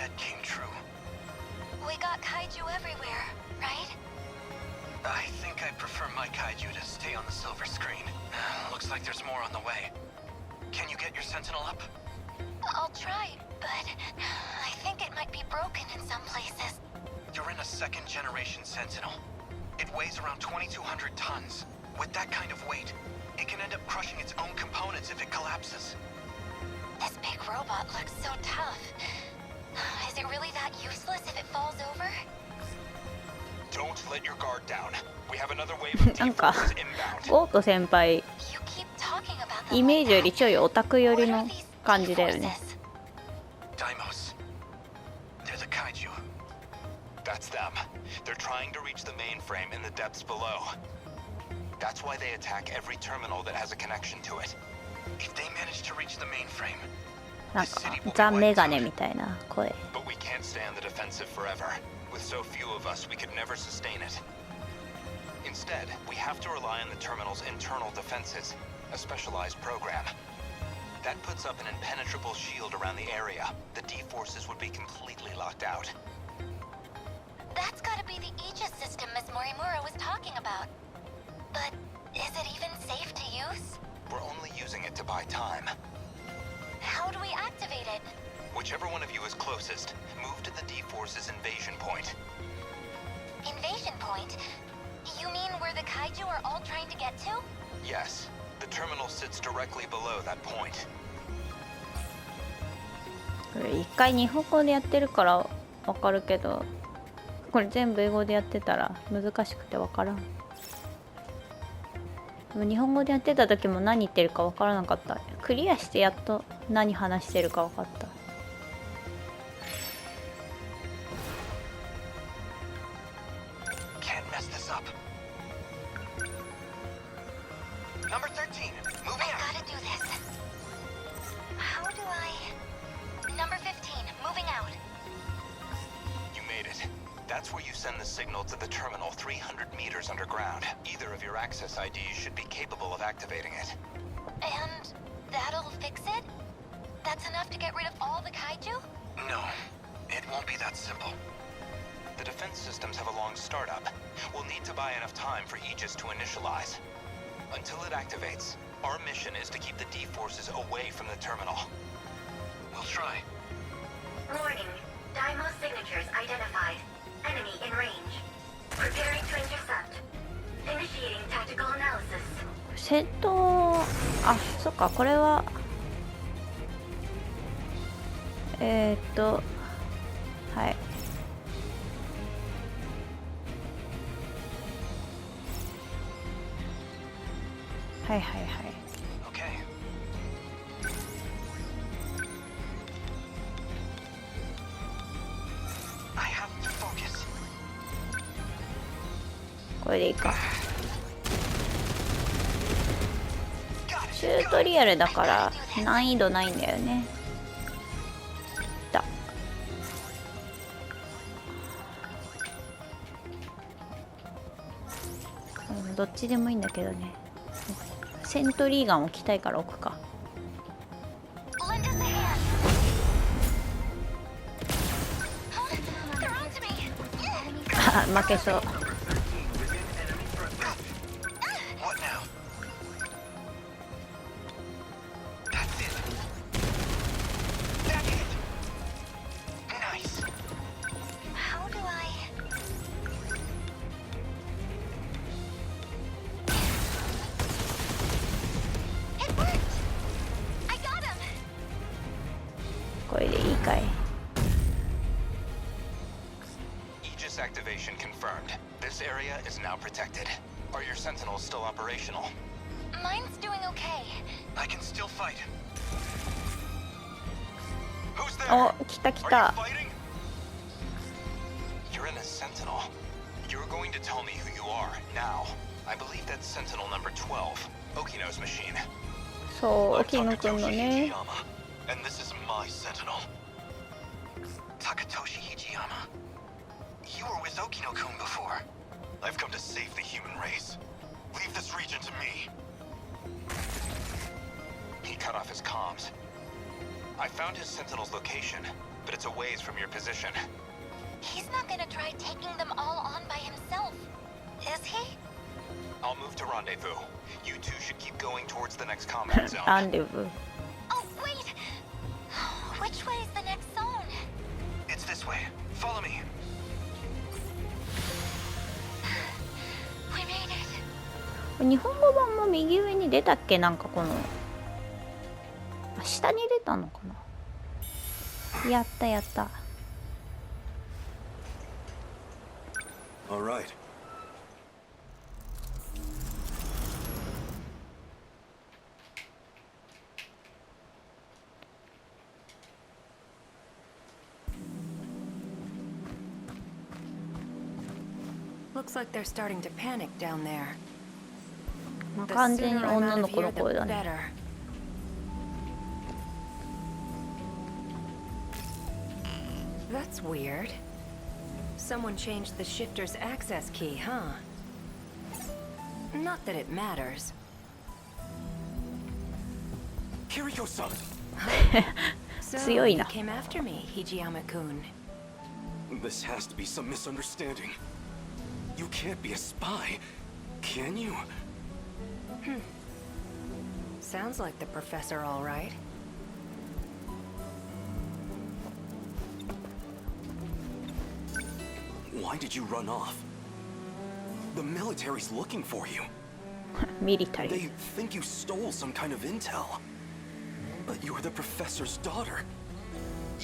said came true. We got kaiju everywhere, right? I think I prefer my kaiju to stay on the silver screen. Looks like there's more on the way. Can you get your sentinel up? I'll try, but I think it might be broken in some places. You're in a second-generation sentinel. It weighs around 2,200 tons. With that kind of weight, it can end up crushing its own components if it collapses. This big robot looks so tough. Is it really that useless if it falls over? Don't let your guard down. We have another wave of defenses inbound. ゴート先輩 You keep talking about them イメージより like ちょいオタク寄 that. り What are の these 感じだよね Daimos. They're the kaiju. That's them. They're trying to reach the mainframe in the depths below. That's why they attack every terminal that has a connection to it. If they manage to reach the mainframe, なんかザ・メガネみたいな声 but we can't stay on the defensive forever. With so few of us, we could never sustain it. Instead, we have to rely on the terminal's internal defenses, a specialized program. That puts up an impenetrable shield around the area. The D-forces would be completely locked out. That's gotta be the Aegis system Ms. Morimura was talking about. But is it even safe to use? We're only using it to buy time. How do we activate it? Whichever one of you is closest, move to the D-force's invasion point. Invasion point? You mean where the kaiju are all trying to get to? Yes, the terminal sits directly below that point. これ一回日本語でやってるからわかるけどこれ全部英語でやってたら難しくてわからんでも日本語でやってた時も何言ってるかわからなかったクリアしてやっと何話してるかわかった Can't mess this up. Number 13, moving I out. gotta do this. How do I... Number 15, moving out. You made it. That's where you send the signal to the terminal 300 meters underground. Either of your access IDs should be capable of activating it. And that'll fix it? That's enough to get rid of all the kaiju? No, it won't be that simple. The defense systems have a long startup. We'll need to buy enough time for Aegis to initialize. Until it activates, our mission is to keep the D-forces away from the terminal. We'll try. Warning. Daimos signatures identified. Enemy in range. Preparing to intercept. Initiating tactical analysis. 戦闘あそっかこれははいはいはいはい Okay. これでいいかチュートリアルだから難易度ないんだよねだどっちでもいいんだけどねセントリーガンを置きたいから置くかあ負けそうこれでいいかい Aegis activation confirmed. This area is now protected. Are your Sentinels still operational? Mine's doing okay. I can still fight. Who's there? お来た来た Are you fighting? You're in a Sentinel. You're going to tell me who you are now. I believe that's Sentinel number 12, Okino's machine. そう沖野くんのね And this is my Sentinel. Takatoshi Hijiyama. You were with Okino-kun before. I've come to save the human race. Leave this region to me. He cut off his comms. I found his Sentinel's location. but it's a ways from your position. He's not gonna try taking them all on by himself, is he? I'll move to rendezvous. You two should keep going towards the next combat zone. ランデブー。 Oh, wait! Which way is the next zone? It's this way. Follow me. We made it. 日本語版も右上に出たっけ、なんかこの下に出たのかな。やったやった。All right. Looks like they're starting to panic down there. まあ The 完全に sooner I'm 女 out の of 子 here, の the 声だね。 better. That's weird. Someone changed the shifter's access key, huh? Not that it matters. Kiriko-san! So, 強い you な。 came after me, Hijiyama-kun. This has to be some misunderstanding. You can't be a spy, can you? Sounds like the professor, all right. Why did you run off? The military's looking for you. ミリタリ They ー。 think you stole some kind of intel. But you're the professor's daughter.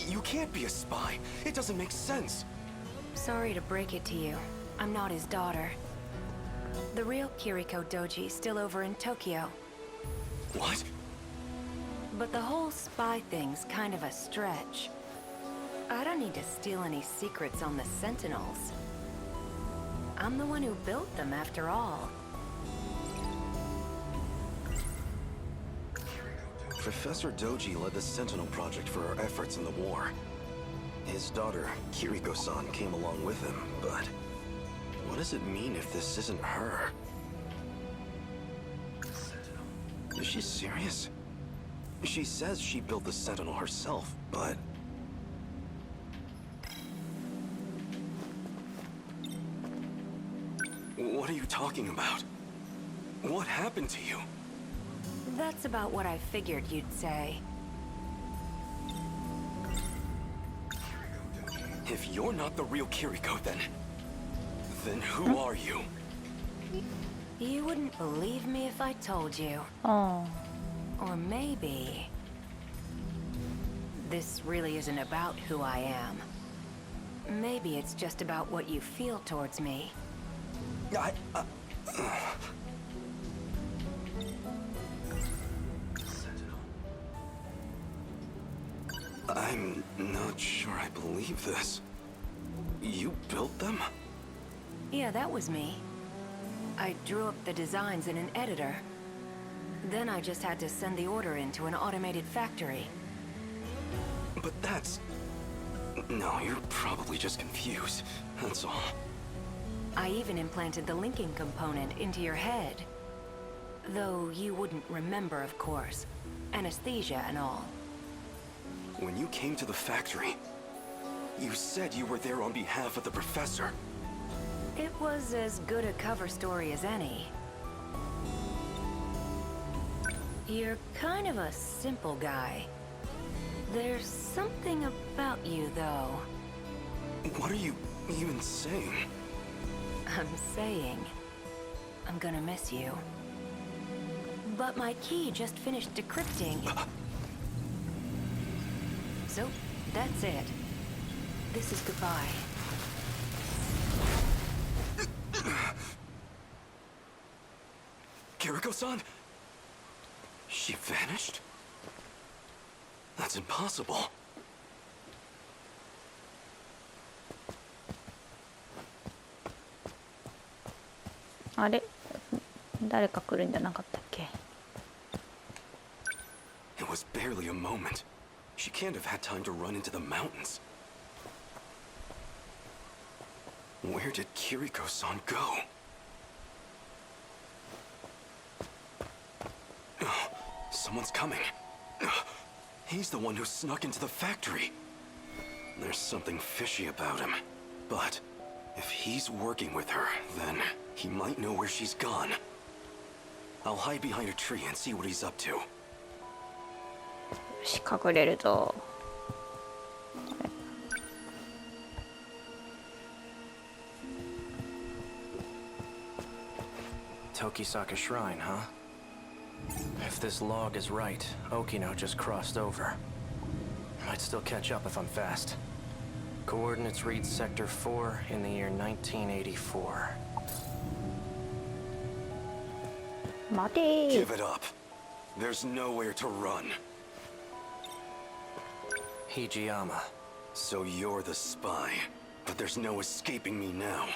You can't be a spy. It doesn't make sense. Sorry to break it to you. I'm not his daughter. The real Kiriko Doji's still over in Tokyo. What? But the whole spy thing's kind of a stretch. I don't need to steal any secrets on the Sentinels. I'm the one who built them, after all. Professor Doji led the Sentinel project for our efforts in the war. His daughter, Kiriko-san, came along with him, but what does it mean if this isn't her? Is she serious? She says she built the Sentinel herself, but... What are you talking about? What happened to you? That's about what I figured you'd say. If you're not the real Kiriko, then who are you? You wouldn't believe me if I told you. あ Or maybe... This really isn't about who I am. Maybe it's just about what you feel towards me. I'm not sure I believe this. You built them? Yeah, that was me. I drew up the designs in an editor. Then I just had to send the order into an automated factory. But that's... No, you're probably just confused. That's all. I even implanted the linking component into your head. Though you wouldn't remember, of course. Anesthesia and all. When you came to the factory, you said you were there on behalf of the professor. It was as good a cover story as any. You're kind of a simple guy. There's something about you, though. What are you even saying? I'm saying... I'm gonna miss you. But my key just finished decrypting. So, that's it. This is goodbye. Kiriko-san? She vanished? That's impossible. あれ誰か来るんじゃなかったっけ。 It was barely a moment. She can't have had time to run into the mountains. Where did Kiriko-san go? Someone's coming. He's the one who snuck into the factory. There's something fishy about him. But if he's working with her, then he might know where she's gone. I'll hide behind a tree and see what he's up to. よし隠れるぞ。Tokisaka Shrine, huh? If this log is right, Okino just crossed over. Might still catch up if I'm fast. Coordinates read Sector 4 in the year 1984. 待てー。 Give it up. There's nowhere to run. Hijiyama. So you're the spy, but there's no escaping me now.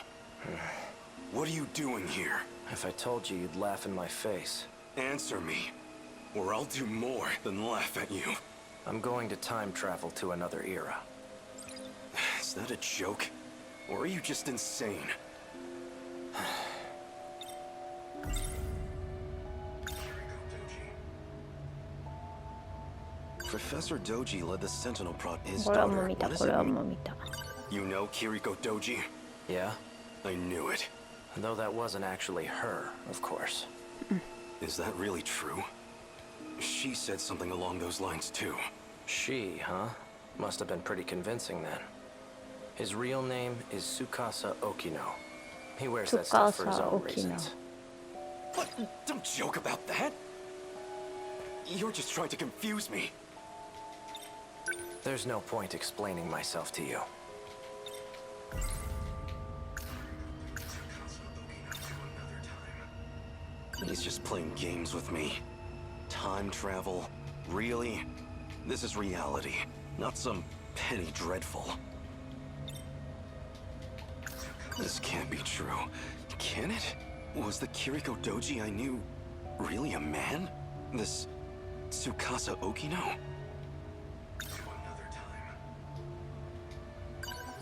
What are you doing here? If I told you, you'd laugh in my face. Answer me, or I'll do more than laugh at you. I'm going to time travel to another era. Is that a joke? Or are you just insane? Professor Doji led the Sentinel Project. His これはもう daughter. 見た What こ does れ it は mean? もう見た。 You know Kiriko Doji? Yeah? I knew it. Though that wasn't actually her, of course. Is that really true? She said something along those lines too. She, huh? Must have been pretty convincing then. His real name is Tsukasa Okino. He wears that stuff for his Tsukasa own Okino. reasons. What? Don't joke about that! You're just trying to confuse me. There's no point explaining myself to you. He's just playing games with me. Time travel? Really? This is reality, not some penny dreadful. This can't be true. Can it? Was the Kiriko Doji I knew really a man? This Tsukasa Okino?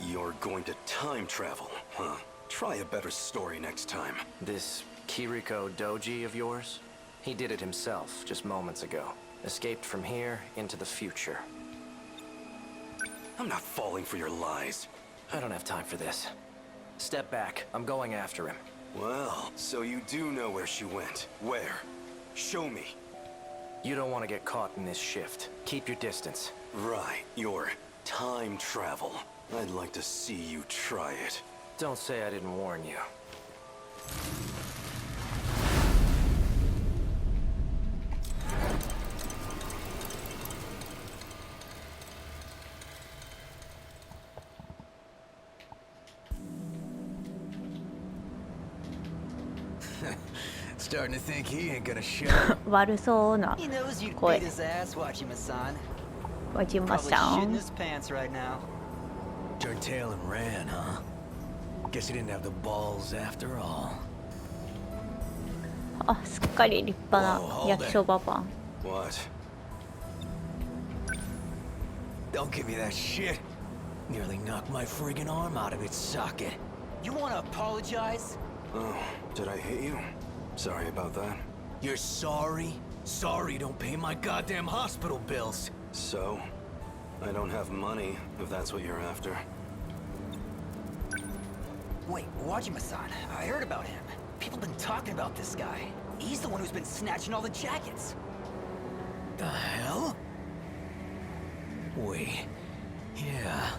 You're going to time travel, huh? Try a better story next time. This Kiriko Doji of yours? He did it himself just moments ago. Escaped from here into the future. I'm not falling for your lies. I don't have time for this. Step back. I'm going after him. Well, so you do know where she went. Where? Show me. You don't want to get caught in this shift. Keep your distance. Right, your time travel. I'd like to see you try it. Don't say I didn't warn you. Starting to think he ain't gonna show. 悪そうな He knows you'd 声 beat his ass, Wachima-san. わじま Probably さ shitting ん his pants right now. Turned tail and ran, huh? Guess he didn't have the balls after all. あすっかり立派な焼きそばパン What? Don't give me that shit. Nearly knocked my friggin' arm out of its socket. You wanna apologize? Oh, did I hit you? Sorry about that. You're sorry? Sorry don't pay my goddamn hospital bills. So? I don't have money, if that's what you're after. Wait, Wachima-san, I heard about him. People been talking about this guy. He's the one who's been snatching all the jackets. The hell? Wait. Yeah.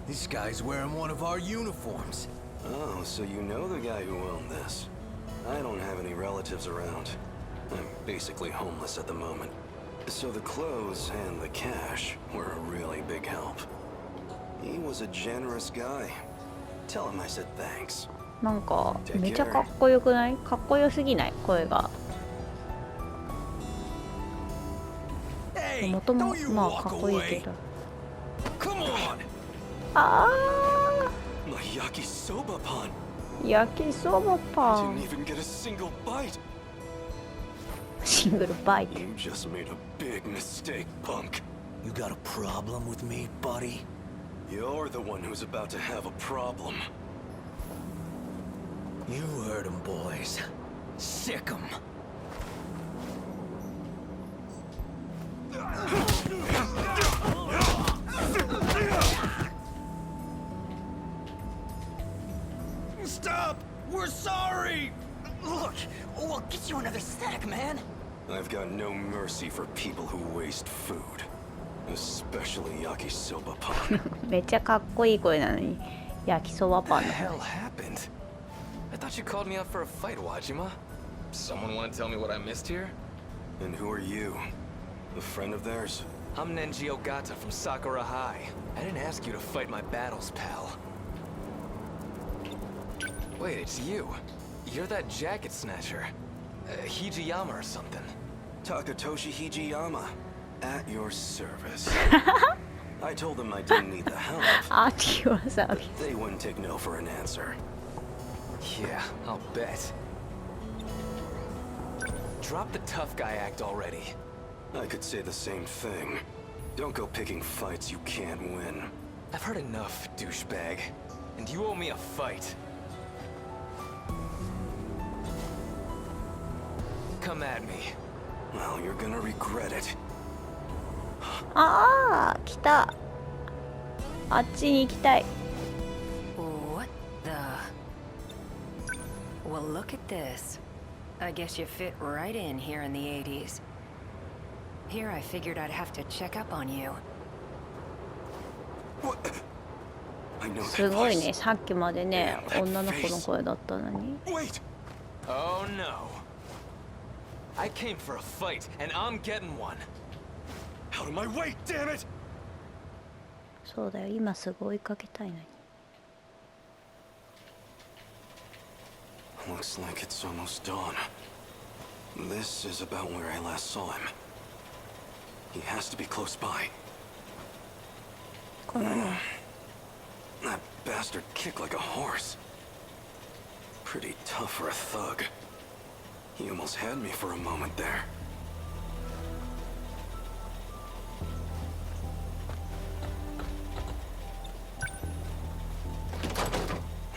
This guy's wearing one of our uniforms. Oh, so you know the guy who owned this. I don't have any relatives around. I'm basically homeless at the moment. So the clothes and the cash were a really big help. He was a generous guy. Tell him I said thanks. なんかめちゃかっこよくない？かっこよすぎない声が Hey, 元も don't you まあ walk かっこいいけ away. ど Come on. あ My yakisoba pan ー焼きそばパ didn't ン even get a single bite. シングルバイト You just made a big mistake, punk. You got a problem with me, buddy? You're the one who's about to have a problem. You heard him, boys. Sick 'em. We're sorry! Look, we'll get you another snack, man. I've got no mercy for people who waste food. Especially yakisoba pan. めっちゃかっこいい声なのに焼きそばパン What の the hell happened? I thought you called me out for a fight, Wajima. Someone want to tell me what I missed here? And who are you? A friend of theirs? I'm Nenji Ogata from Sakura High. I didn't ask you to fight my battles, pal. Wait, it's you. You're that jacket snatcher. Hijiyama or something. Takatoshi Hijiyama. At your service. I told them I didn't need the help. あーティワサービス They wouldn't take no for an answer. Yeah, I'll bet. Drop the tough guy act already. I could say the same thing. Don't go picking fights you can't win. I've heard enough, douchebag. And you owe me a fight. Come at me. Well, you're gonna regret it. ああ来たあっちに行きたい What the? Well, look at this. I guess you fit right in here in the 80s. Here I figured I'd have to check up on you. What? I know that すごい voice. ねさっきまでね女の子の声だったのに Wait! Oh no. I came for a fight, and I'm getting one. Out of my way, damn it! そうだよ今すぐ追いかけたいのに Looks like it's almost dawn. This is about where I last saw him. He has to be close by. このね That bastard kicked like a horse. Pretty tough for a thug. He almost had me for a moment there.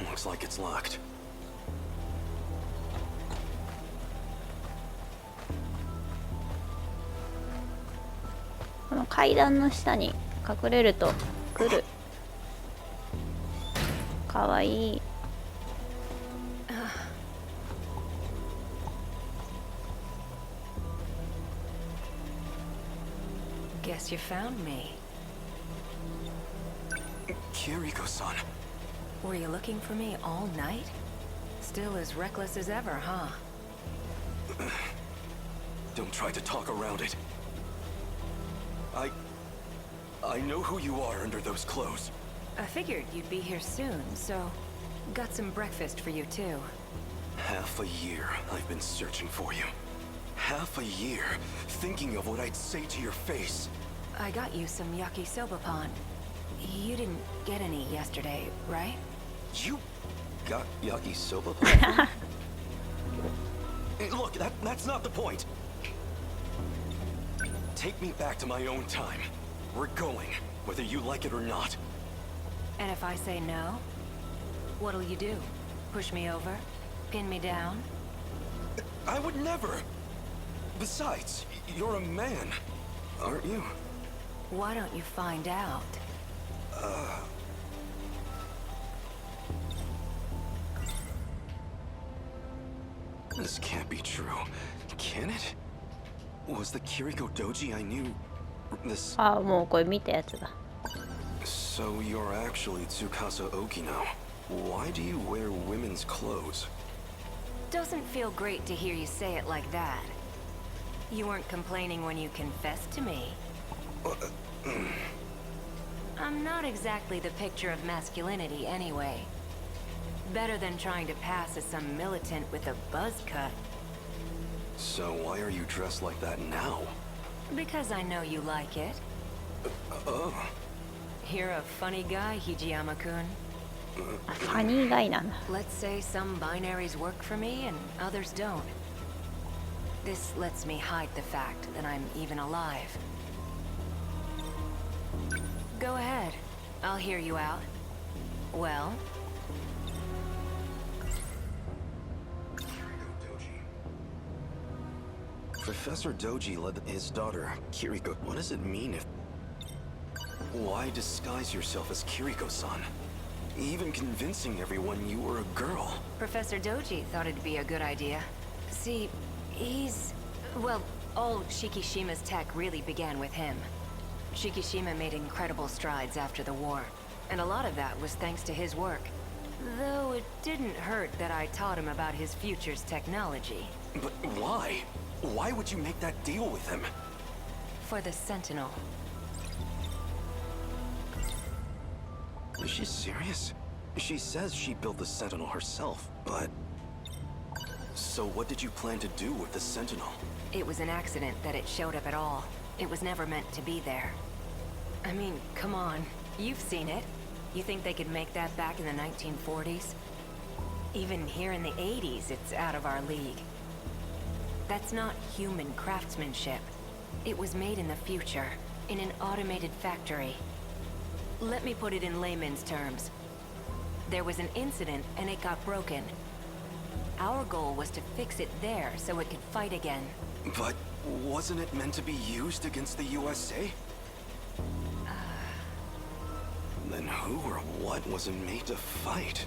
Looks like it's locked. この階段の下に隠れると来るかわいい Guess you found me. Kiriko-san. Were you looking for me all night? Still as reckless as ever, huh? Don't try to talk around it. I know who you are under those clothes. I figured you'd be here soon, so got some breakfast for you too. Half a year I've been searching for you. Half a year thinking of what I'd say to your face. I got you some yakisoba pan. You didn't get any yesterday, right? You got yakisoba? Hey, look, that's not the point. Take me back to my own time. We're going, whether you like it or not. And if I say no, what'll you do? Push me over? Pin me down? I would never. Besides, you're a man, aren't you? Why don't you find out? This can't be true. Can it? Was the Kiriko Doji I knew this? あもうこれ見たやつだ So you're actually Tsukasa Okino. Why do you wear women's clothes? Doesn't feel great to hear you say it like that. You weren't complaining when you confessed to me. I'm not exactly the picture of masculinity anyway. Better than trying to pass as some militant with a buzz cut. So why are you dressed like that now? Because I know you like it. Oh, You're a funny guy, Hijiyama-kun. ファニーガイなんだ Let's say some binaries work for me and others don't. This lets me hide the fact that I'm even alive. Go ahead. I'll hear you out. Well? Professor Doji led his daughter, Kiriko. What does it mean if... Why disguise yourself as Kiriko-san? Even convincing everyone you were a girl. Professor Doji thought it'd be a good idea. See, he's... well, all Shikishima's tech really began with him. Shikishima made incredible strides after the war, and a lot of that was thanks to his work. Though it didn't hurt that I taught him about his future's technology. But why? Why would you make that deal with him? For the Sentinel. Is she serious? She says she built the Sentinel herself, but... So what did you plan to do with the Sentinel? It was an accident that it showed up at all. It was never meant to be there. I mean, come on. You've seen it. You think they could make that back in the 1940s? Even here in the 80s, it's out of our league. That's not human craftsmanship. It was made in the future, in an automated factory. Let me put it in layman's terms. There was an incident and it got broken. Our goal was to fix it there so it could fight again. But wasn't it meant to be used against the USA? Then who or what was it made to fight?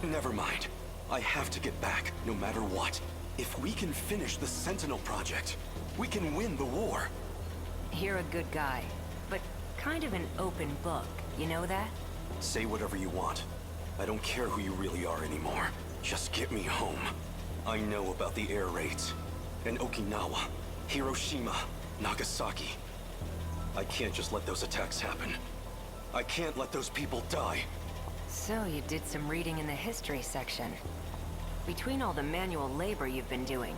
Never mind. I have to get back, no matter what. If we can finish the Sentinel project, we can win the war. You're a good guy, but kind of an open book, you know that? Say whatever you want. I don't care who you really are anymore. Just get me home. I know about the air raids. And Okinawa, Hiroshima, Nagasaki. I can't just let those attacks happen. I can't let those people die. So you did some reading in the history section. Between all the manual labor you've been doing,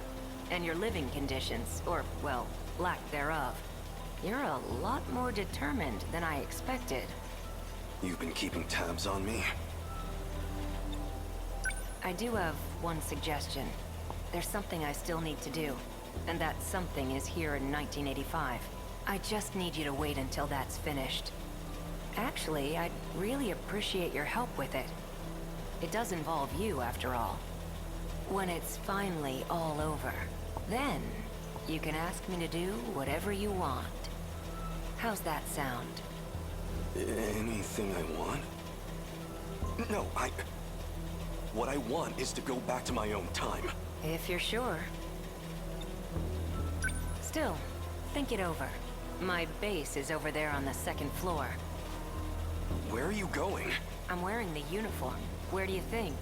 and your living conditions, or, well, lack thereof, you're a lot more determined than I expected. You've been keeping tabs on me? I do have one suggestion. There's something I still need to do, and that something is here in 1985. I just need you to wait until that's finished. Actually, I'd really appreciate your help with it. It does involve you, after all. When it's finally all over, then you can ask me to do whatever you want. How's that sound? Anything I want? No, what I want is to go back to my own time. If you're sure. Still, think it over. My base is over there on the second floor. Where are you going? I'm wearing the uniform. Where do you think?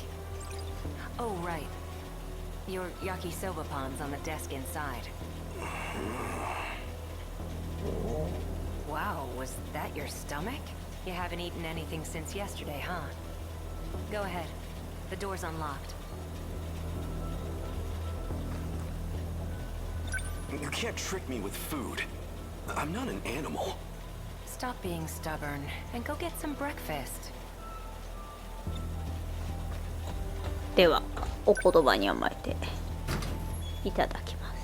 Oh, right. Your yakisoba pan's on the desk inside. Wow, was that your stomach? You haven't eaten anything since yesterday, huh? Go ahead. The door's unlocked. You can't trick me with food. I'm not an animal. Stop being stubborn and go get some breakfast. ではお言葉に甘えていただきます。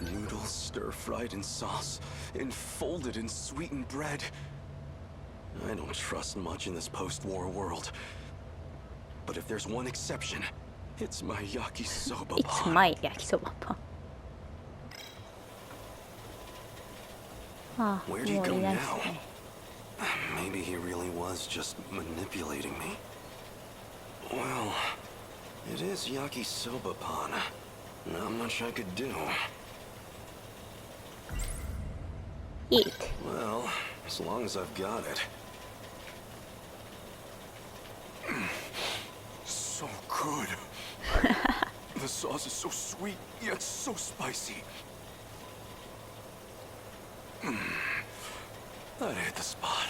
Noodles stir-fried in sauce and folded in sweetened bread. I don't trust much in this post-war world. But if there's one exception, it's my yakisoba It's pan. my 焼きそばパン。ああ、もう Where'd い he ない go で now? すね。Maybe he really was just manipulating me. Well, it is yakisoba pan. Not much I could do. Eat. Well, as long as I've got it. So good. The sauce is so sweet, yet so spicy. That hit the spot.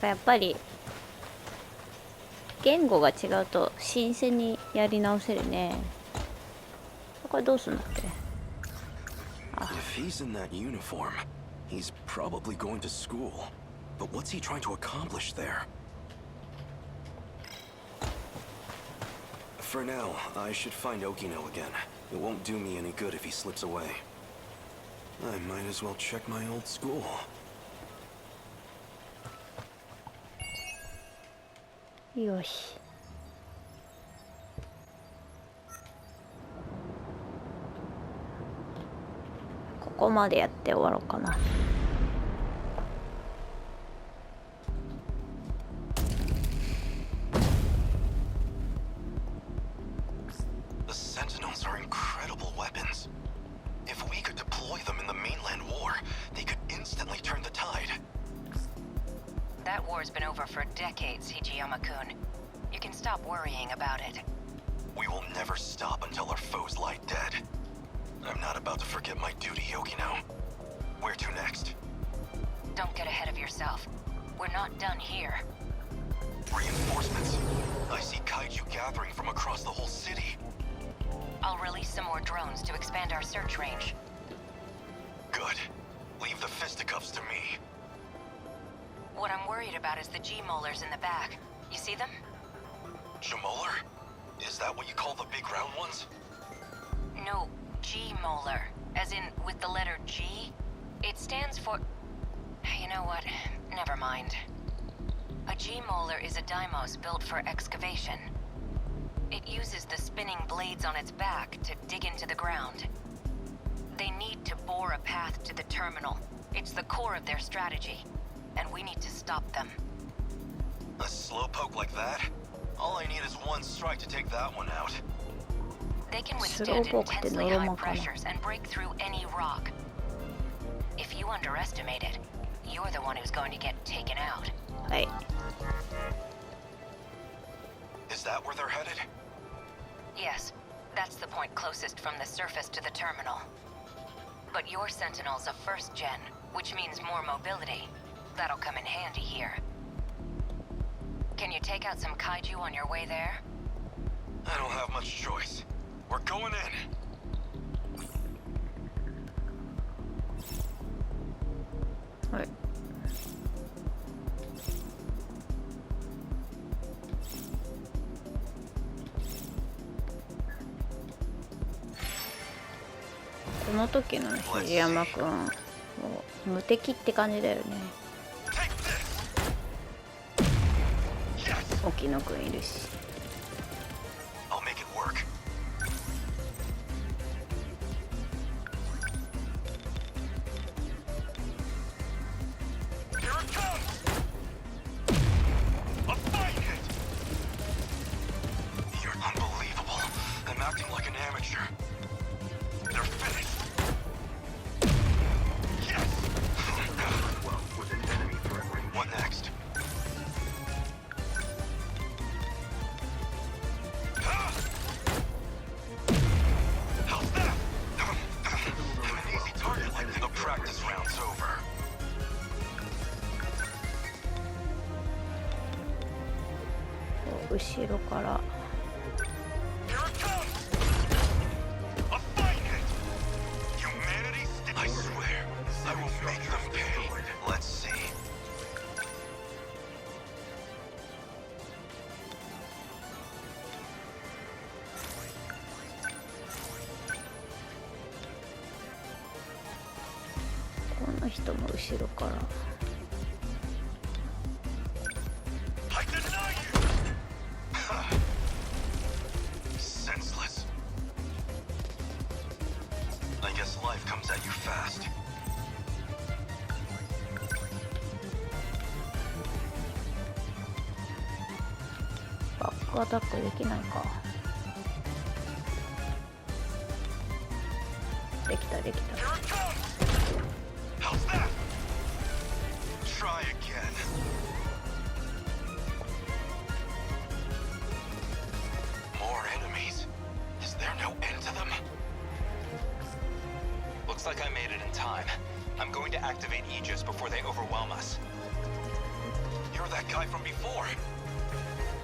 やっぱり言語が違うと新鮮にやり直せるね。これどうすんだっけ？ If he's in that uniform, he's probably going to school. But what's he trying to accomplish there? For now, I should find Okino again. It won't do me any good if he slips away. I might as well check my old school. よし。こまでやって終わろうかな。The Sentinels are incredible weapons. If we could deploy them in the mainland war, they could instantly turn the tide. That war's been over for decades, Hijiyama-kun. You can stop worrying about it. We will never stop until our foes lie dead. I'm not about to forget my duty, Yokino. Where to next? Don't get ahead of yourself. We're not done here. Reinforcements. I see kaiju gathering from across the whole city. I'll release some more drones to expand our search range. Good. Leave the fisticuffs to me. What I'm worried about is the G-molars in the back. You see them? Jamolar? Is that what you call the big round ones? No, G-molar. As in, with the letter G? It stands for... You know what? Never mind. A G-molar is a Deimos built for excavation. It uses the spinning blades on its back to dig into the ground. They need to bore a path to the terminal. It's the core of their strategy, and we need to stop them. A slowpoke like that? All I need is one strike to take that one out. They can withstand intensely high pressures and break through any rock. If you underestimate it, you're the one who's going to get taken out. Hey. Is that where they're headed? Yes, that's the point closest from the surface to the terminal. But your Sentinel's a first gen, which means more mobility. That'll come in handy here. Can you take out some kaiju on your way there? I don't have much choice. We're going in. Right.この時の藤山くん、もう無敵って感じだよね。沖野くんいるし。I'll make it work. Here it comes. A fine hit. You're unbelievable. I'm acting like an amateur. They're finished. Yes. What next? How's that? I'm an easy target like the practice round's over. 後ろから。Here it comes! A fine hit! Humanity I swear, I will make them pay. Let's see.この人も後ろから。I deny you! Senseless. I guess life comes at you fast. バックアタックできないか。できたできた。 Here it comes! How's that? Try again. More enemies. Is there no end to them? Looks like I made it in time. I'm going to activate Aegis before they overwhelm us. You're that guy from before.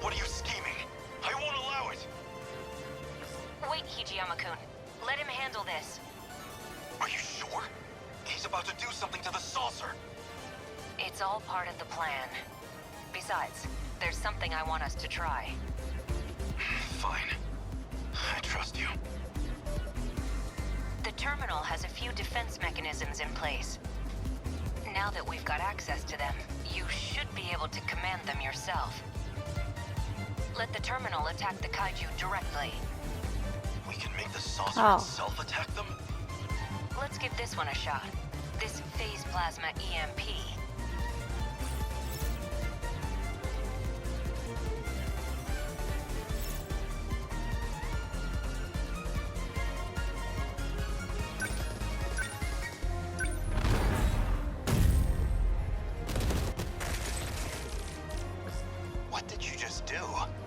What are you scheming? I won't allow it. Wait, Hijiyama-kun. Let him handle this. Are you sure? He's about to do something to the saucer. It's all part of the plan. Besides, there's something I want us to try. Fine. I trust you. The terminal has a few defense mechanisms in place. Now that we've got access to them, you should be able to command them yourself. Let the terminal attack the kaiju directly. We can make the saucer itself attack them? Let's give this one a shot. This phase plasma EMP. What did you just do?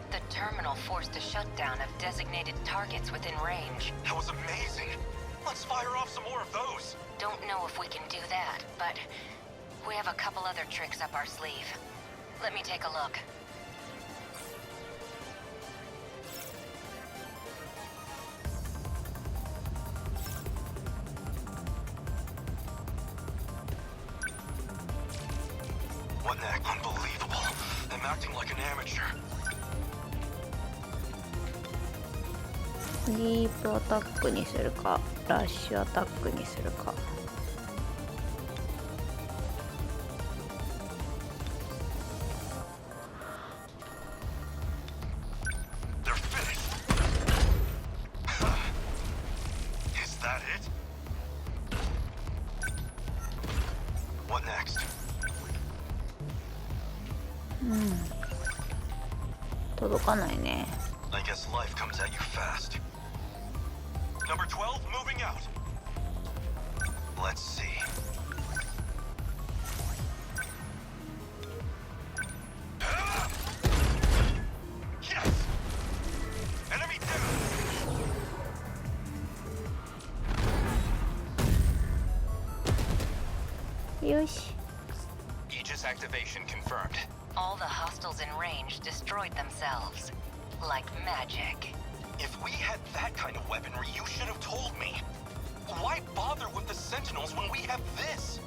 The terminal forced a shutdown of designated targets within range. That was amazing. Let's fire off some more of those. Don't know if we can do that, but we have a couple other tricks up our sleeve. Let me take a look. What the heck? Unbelievable. I'm acting like an amateur. ディープアタックにするかラッシュアタックにするか。They're finished. Is that it? What next? 届かないね。 I guess life comes at you fast. Number 12 moving out. Let's see. Yes! Enemy down! よし。 Aegis activation confirmed. All the hostiles in range destroyed themselves. Like magic. If we had that kind of weaponry, you should have told me. Why bother with the Sentinels when we have this?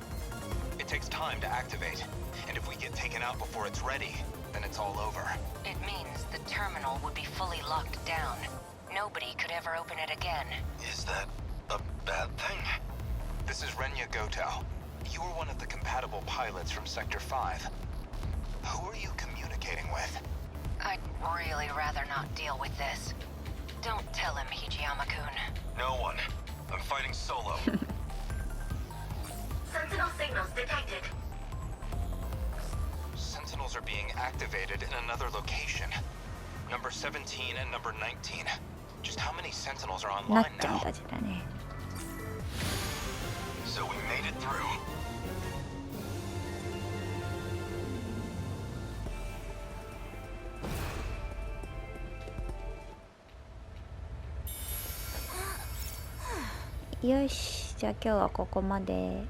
It takes time to activate, and if we get taken out before it's ready, then it's all over. It means the terminal would be fully locked down. Nobody could ever open it again. Is that a bad thing? This is Renya Goto. You were one of the compatible pilots from Sector 5. Who are you communicating with? I'd really rather not deal with this. Don't tell him, Hijiyama-kun. No one. I'm fighting solo. Sentinel signals detected. Sentinels are being activated in another location. Number 17 and number 19. Just how many Sentinels are なっ online ちゃん now? たちだね。 So we made it through.よし、じゃあ今日はここまで。